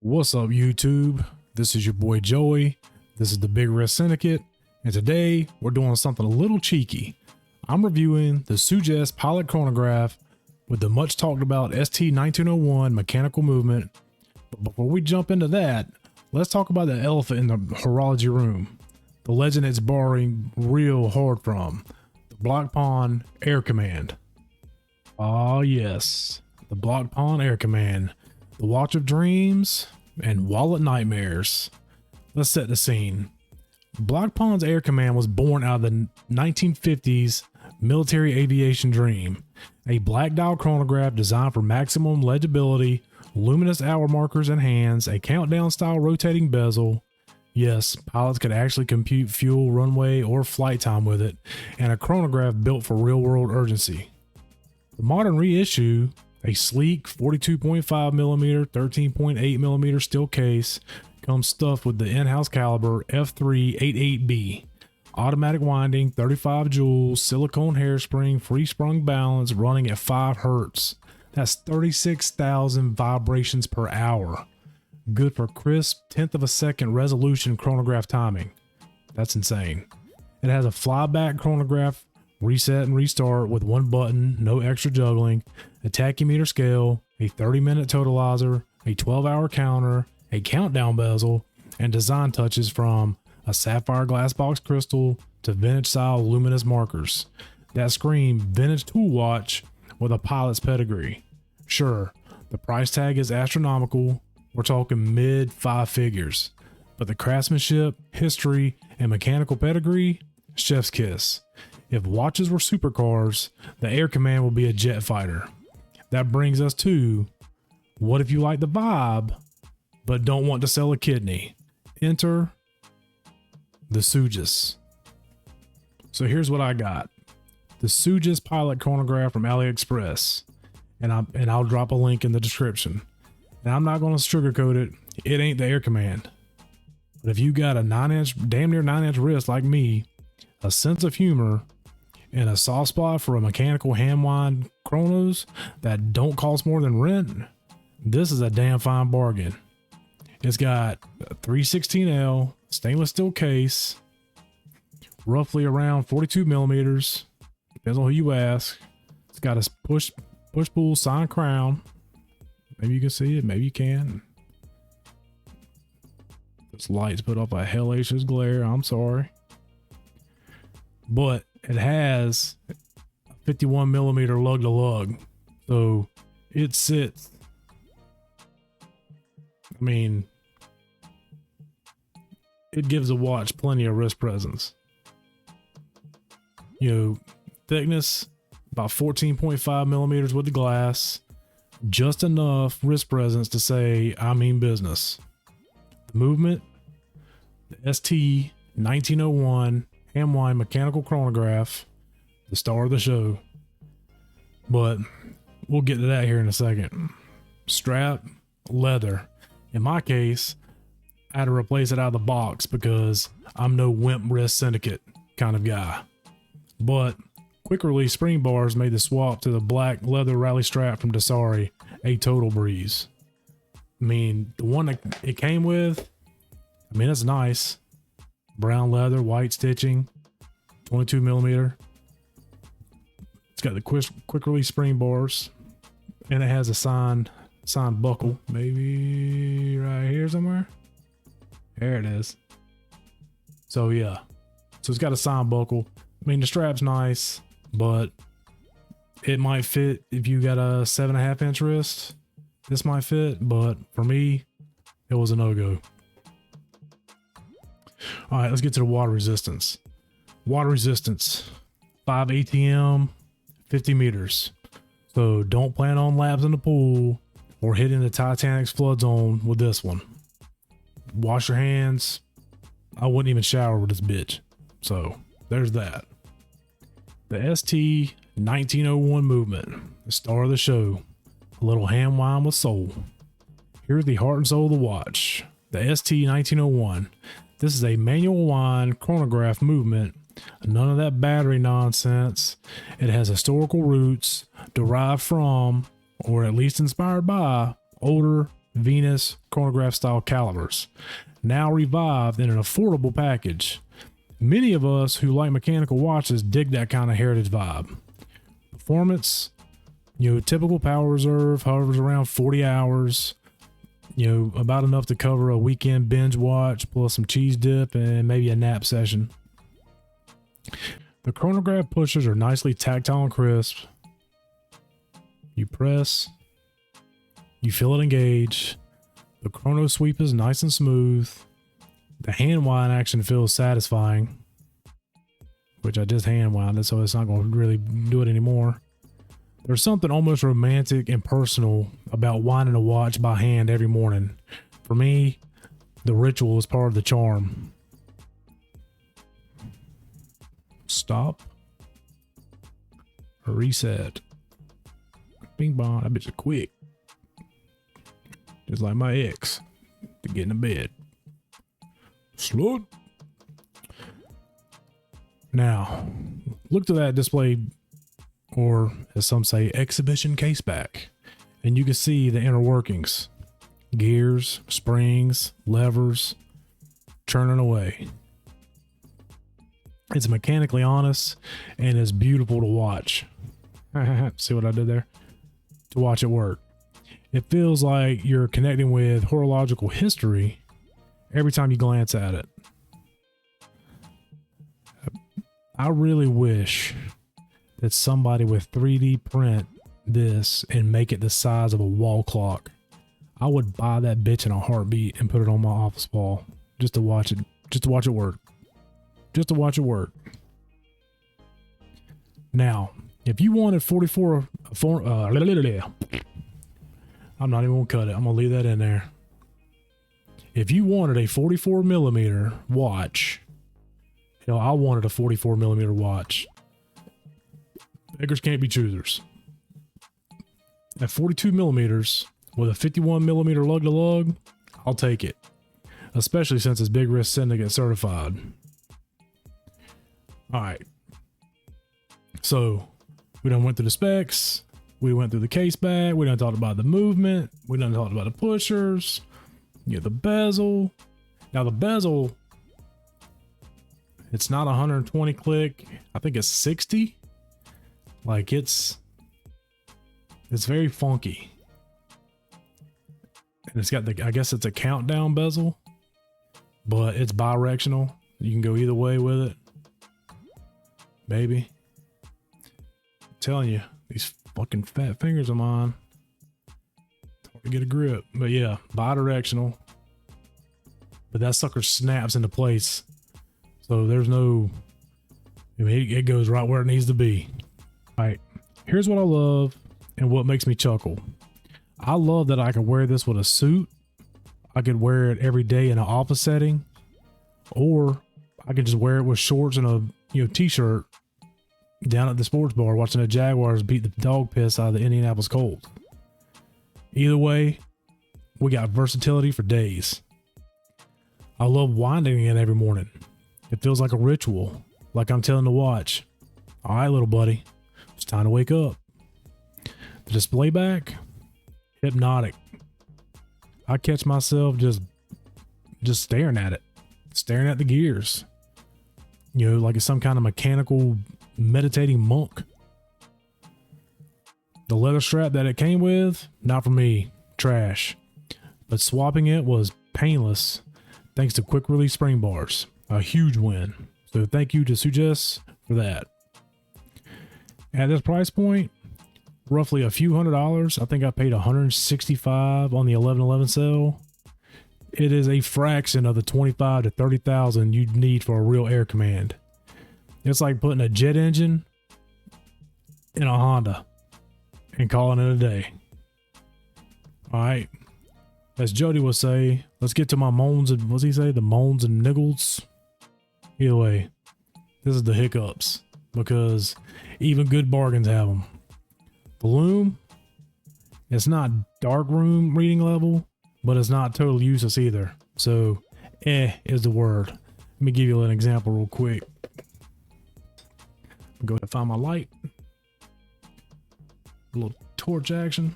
What's up, YouTube? This is your boy Joey. This is the Big Wrist Syndicate, and today we're doing something a little cheeky. I'm reviewing the Sugess Pilot Chronograph with the much talked about ST1901 mechanical movement. But before we jump into that, let's talk about the elephant in the horology room, the legend it's borrowing real hard from, the Blancpain Air Command. Ah yes, the Blancpain Air Command. The watch of dreams and wallet nightmares. Let's set the scene. Blancpain's Air Command was born out of the 1950s military aviation dream. A black dial chronograph designed for maximum legibility, luminous hour markers in hands, a countdown style rotating bezel. Yes, pilots could actually compute fuel, runway, or flight time with it, and a chronograph built for real world urgency. The modern reissue, a sleek 42.5mm, 13.8mm steel case, comes stuffed with the in-house caliber F388B, automatic winding, 35 joules, silicone hairspring, free sprung balance, running at 5 Hz. That's 36,000 vibrations per hour. Good for crisp 10th of a second resolution chronograph timing. That's insane. It has a flyback chronograph, reset and restart with one button, no extra juggling, a tachymeter scale, a 30-minute totalizer, a 12-hour counter, a countdown bezel, and design touches from a sapphire glass box crystal to vintage-style luminous markers that scream vintage tool watch with a pilot's pedigree. Sure, the price tag is astronomical, we're talking mid 5 figures, but the craftsmanship, history, and mechanical pedigree, chef's kiss. If watches were supercars, the Air Command will be a jet fighter. That brings us to, what if you like the vibe, but don't want to sell a kidney? Enter the Sugess. So here's what I got. The Sugess Pilot Chronograph from AliExpress. And I'll drop a link in the description. Now I'm not going to sugarcoat it. It ain't the Air Command. But if you got a damn near 9-inch wrist like me, a sense of humor, and a soft spot for a mechanical hand wind chronos that don't cost more than rent, this is a damn fine bargain. It's got a 316L stainless steel case, roughly around 42mm, depends on who you ask. It's got a push pull sign crown. Maybe you can see it, maybe you can. This light's put off a hellacious glare, I'm sorry. But it has a 51mm lug-to-lug, so it sits. I mean, it gives a watch plenty of wrist presence. You know, thickness about 14.5mm with the glass, just enough wrist presence to say I mean business. The movement, the ST1901 hand wind mechanical chronograph, the star of the show. But we'll get to that here in a second. Strap, leather. In my case, I had to replace it out of the box because I'm no wimp wrist syndicate kind of guy. But quick release spring bars made the swap to the black leather rally strap from Dassari a total breeze. I mean, the one that it came with, I mean, it's nice. Brown leather, white stitching, 22mm. It's got the quick release spring bars, and it has a signed buckle, maybe right here somewhere. There it is. So yeah, so it's got a signed buckle. I mean, the strap's nice, but it might fit if you got a 7.5-inch wrist. This might fit, but for me, it was a no-go. All right, let's get to the water resistance. Water resistance, 5 ATM, 50 meters. So don't plan on laps in the pool or hitting the Titanic's flood zone with this one. Wash your hands. I wouldn't even shower with this bitch. So there's that. The ST1901 movement, the star of the show. A little hand wind with soul. Here's the heart and soul of the watch. The ST1901. This is a manual wind chronograph movement. None of that battery nonsense. It has historical roots derived from, or at least inspired by, older Venus chronograph style calibers, now revived in an affordable package. Many of us who like mechanical watches dig that kind of heritage vibe. Performance, typical power reserve hovers around 40 hours, about enough to cover a weekend binge watch plus some cheese dip and maybe a nap session. The chronograph pushers are nicely tactile and crisp. You press, you feel it engage. The chrono sweep is nice and smooth. The hand wind action feels satisfying, which I just hand wound it, so it's not going to really do it anymore. There's something almost romantic and personal about winding a watch by hand every morning. For me, the ritual is part of the charm. Stop. Reset. Bing bong. That bitch is quick. Just like my ex to get in the bed. Slut. Now, look to that display, or as some say, exhibition caseback, and you can see the inner workings. Gears, springs, levers, churning away. It's mechanically honest and it's beautiful to watch. See what I did there? To watch it work. It feels like you're connecting with horological history every time you glance at it. I really wish that somebody would 3D print this and make it the size of a wall clock. I would buy that bitch in a heartbeat and put it on my office wall just to watch it work. Just to watch it work. Now, if you wanted 44, I'm not even gonna cut it. I'm gonna leave that in there. If you wanted a 44 millimeter watch, I wanted a 44 millimeter watch. Beggars can't be choosers. At 42 millimeters with a 51 millimeter lug to lug, I'll take it. Especially since it's Big Wrist Syndicate certified. All right. So we done went through the specs. We went through the case back. We done talked about the movement. We done talked about the pushers. The bezel. Now the bezel, it's not 120 click. I think it's 60. Like it's very funky. And it's got I guess it's a countdown bezel, but it's bidirectional. You can go either way with it. Baby. I'm telling you, these fucking fat fingers of mine. It's hard to get a grip. But yeah, bidirectional. But that sucker snaps into place. So there's no, it goes right where it needs to be. All right, here's what I love and what makes me chuckle. I love that I can wear this with a suit. I could wear it every day in an office setting, or I could just wear it with shorts and a t-shirt down at the sports bar watching the Jaguars beat the dog piss out of the Indianapolis Colts. Either way, we got versatility for days. I love winding it every morning. It feels like a ritual, like I'm telling the watch, all right, little buddy, it's time to wake up. The display back, hypnotic. I catch myself just staring at it, staring at the gears, like it's some kind of mechanical meditating monk. The leather strap that it came with, not for me, trash, but swapping it was painless thanks to quick release spring bars. A huge win. So thank you to Sugess for that. At this price point, roughly a few $100s. I think I paid $165 on the 11/11 sale. It is a fraction of the $25,000 to $30,000 you'd need for a real Air Command. It's like putting a jet engine in a Honda and calling it a day. All right. As Jody would say, let's get to my moans and, what's he say? The moans and niggles. Either way, this is the hiccups because even good bargains have them. The lume, it's not dark room reading level, but it's not total useless either. So, is the word. Let me give you an example real quick. Go ahead and find my light. A little torch action.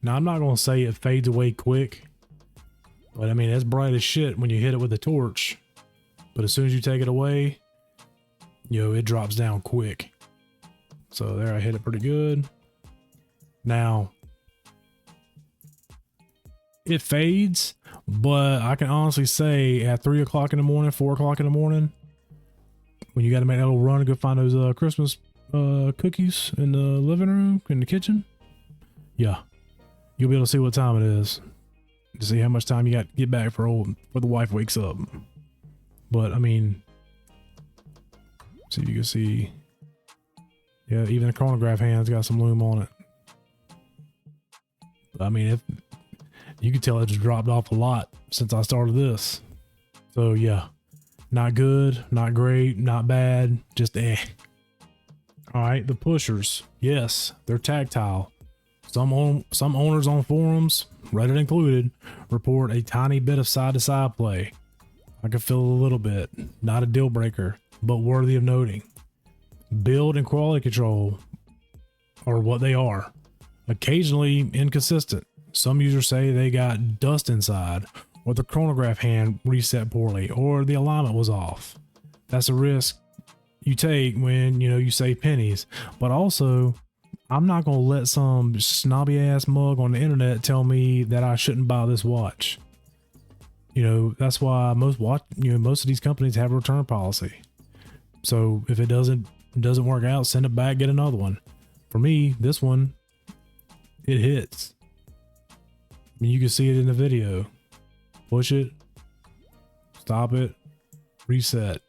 Now, I'm not going to say it fades away quick, but I mean, it's bright as shit when you hit it with a torch. But as soon as you take it away, you know, it drops down quick. So there, I hit it pretty good. Now, it fades, but I can honestly say at 3 o'clock in the morning, 4 o'clock in the morning, when you got to make that little run to go find those Christmas cookies in the living room, in the kitchen, yeah, you'll be able to see what time it is to see how much time you got to get back for the wife wakes up. But I mean, see if you can see, yeah, even the chronograph hand's got some lume on it. But I mean, if you can tell it just dropped off a lot since I started this. So yeah, not good, not great, not bad, just eh. All right, the pushers, yes, they're tactile. Some owners on forums, Reddit included, report a tiny bit of side-to-side play. I can feel a little bit, not a deal breaker, but worthy of noting. Build and quality control are what they are. Occasionally inconsistent. Some users say they got dust inside, or the chronograph hand reset poorly, or the alignment was off. That's a risk you take when, you know, you save pennies. But also, I'm not going to let some snobby ass mug on the internet tell me that I shouldn't buy this watch. You know, that's why most of these companies have a return policy. So if it doesn't work out, send it back, get another one. For me, this one, it hits. I mean, you can see it in the video. Push it, stop it, reset.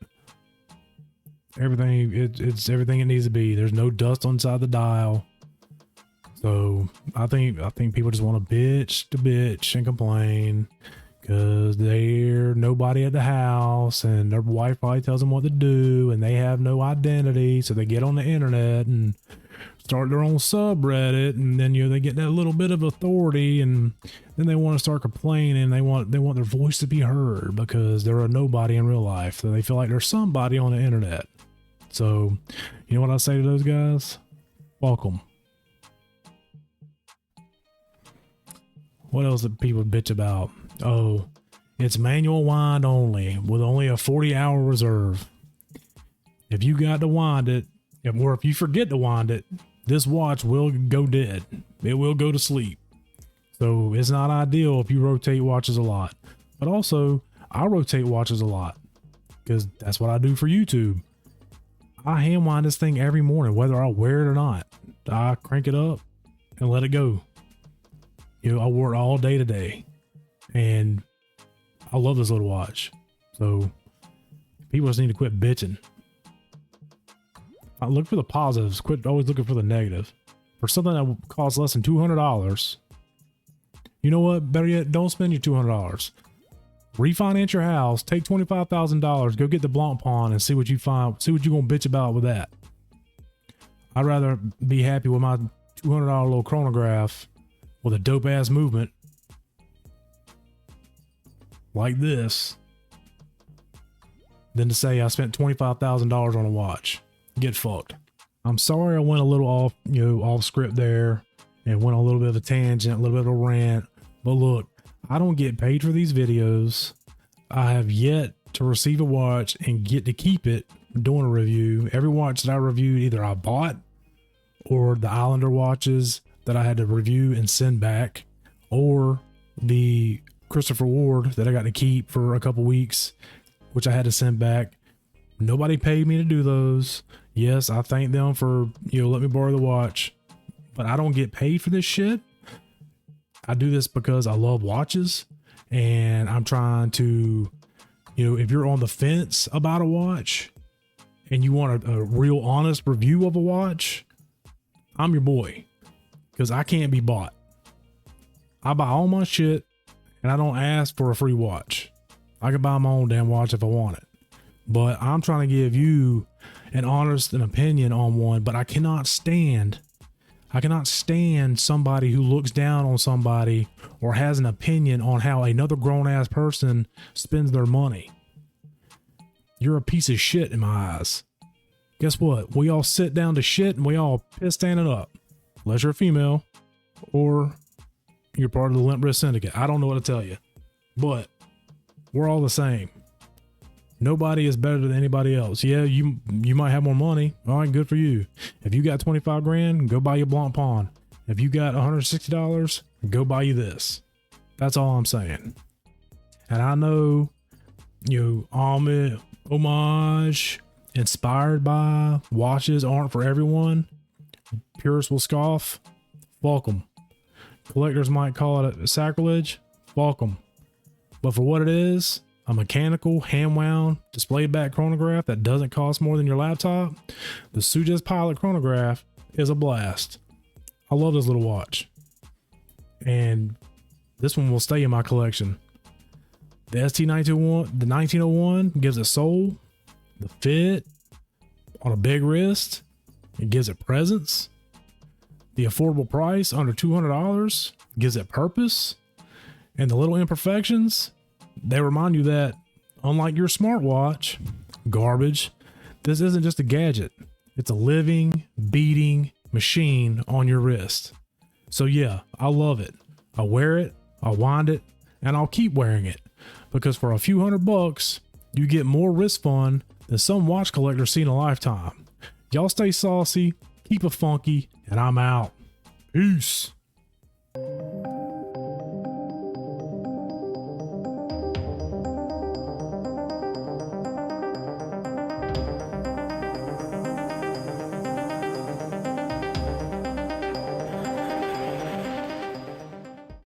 Everything, it's everything it needs to be. There's no dust inside the dial. So I think people just want to bitch and complain because they're nobody at the house and their wife probably tells them what to do and they have no identity. So they get on the internet and start their own subreddit, and then, you know, they get that little bit of authority, and then they want to start complaining. They want their voice to be heard because they're a nobody in real life. So they feel like they're somebody on the internet. So, you know what I say to those guys? Welcome. What else do people bitch about? Oh, it's manual wind only with only a 40-hour reserve. If you got to wind it, or if you forget to wind it, this watch will go dead. It will go to sleep. So it's not ideal if you rotate watches a lot. But also, I rotate watches a lot because that's what I do for YouTube. I hand wind this thing every morning, whether I wear it or not. I crank it up and let it go. You know, I wore it all day today, and I love this little watch. So people just need to quit bitching. I look for the positives, quit always looking for the negative. For something that will cost less than $200, you know what? Better yet, don't spend your $200. Refinance your house, take $25,000, go get the Blancpain and see what you find. See what you're gonna bitch about with that. I'd rather be happy with my $200 little chronograph with a dope ass movement like this than to say I spent $25,000 on a watch. Get fucked. I'm sorry I went a little off script there and went on a little bit of a tangent, a little bit of a rant. But look, I don't get paid for these videos. I have yet to receive a watch and get to keep it doing a review. Every watch that I reviewed, either I bought or the Islander watches that I had to review and send back, or the Christopher Ward that I got to keep for a couple weeks, which I had to send back. Nobody paid me to do those. Yes, I thank them for, let me borrow the watch, but I don't get paid for this shit. I do this because I love watches, and I'm trying to, if you're on the fence about a watch and you want a real honest review of a watch, I'm your boy, because I can't be bought. I buy all my shit and I don't ask for a free watch. I can buy my own damn watch if I want it, but I'm trying to give you an honest opinion on one. But I cannot stand somebody who looks down on somebody or has an opinion on how another grown ass person spends their money. You're a piece of shit in my eyes. Guess what? We all sit down to shit and we all piss standing up. Unless you're a female or you're part of the Limp Wrist Syndicate. I don't know what to tell you, but we're all the same. Nobody is better than anybody else. Yeah, you might have more money. All right, good for you. If you got 25 grand, go buy you Blancpain. If you got $160, go buy you this. That's all I'm saying. And I know, homage, inspired by watches aren't for everyone. Purists will scoff. Fuck them. Collectors might call it a sacrilege. Fuck them. But for what it is, a mechanical, hand-wound, display-back chronograph that doesn't cost more than your laptop, the Sugess Pilot Chronograph is a blast. I love this little watch. And this one will stay in my collection. The ST1901, the 1901 gives it soul, the fit on a big wrist. It gives it presence. The affordable price, under $200, gives it purpose. And the little imperfections, they remind you that, unlike your smartwatch, garbage, this isn't just a gadget. It's a living, beating machine on your wrist. So yeah, I love it. I wear it, I wind it, and I'll keep wearing it. Because for a few $100, you get more wrist fun than some watch collectors see in a lifetime. Y'all stay saucy, keep it funky, and I'm out. Peace.